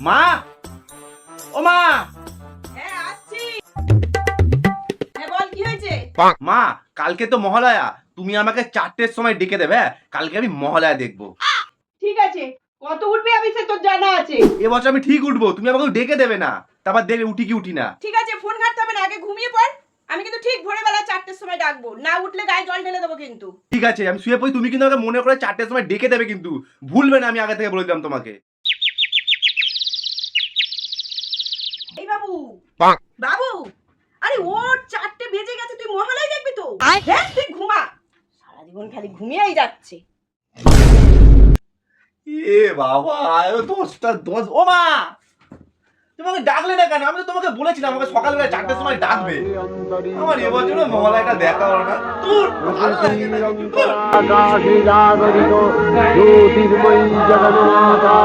মা, ও মা। হ্যাঁ আসছি। হ্যাঁ বল কি হয়েছে? মা, কালকে তো মহালয়া, তুমি আমাকে 4টের সময় ডেকে দেবে। কালকে আমি মহালয়া দেখবো। ঠিক আছে, কত উঠবে আমি সে তোর জানা আছে। এবছর আমি ঠিক উঠবো, তুমি আমাকে ডেকে দেবে না। তারপর দেখবে উঠি কি উঠি না। ঠিক আছে, ফোন ঘাটতে হবে না, আগে ঘুমিয়ে পড়। আমি কিন্তু ঠিক ভোরবেলা 4টের সময় ডাকবো, না উঠলে গায়ে জল ঢেলে দেবো কিন্তু। ঠিক আছে, আমি শুয়ে পড়ি, তুমি কিন্তু আমাকে মনে করে 4টের সময় ডেকে দেবে কিন্তু। ভুলবে না, আমি আগে থেকে বলে দিলাম তোমাকে। এই বাবু, বাবু, আরে ও 4টে বেজে গেছে, তুই মহালয়া দেখবি তো? দেখ তুই ঘুমা, সারা জীবন খালি ঘুমিয়েই যাচ্ছে। এ বাবা, 10টা 10। ও মা, তোমাকে ডাকলে না কেন? আমি তো তোমাকে বলেছিলাম আমাকে সকালবেলা 4টের সময় ডাকবে। আমার এবছরও মহালয়াটা দেখা হলো না। দূর, ভালো লাগে না কিছু। আকাশে জাগরিত জ্যোতির্ময়ী জগন্মাতা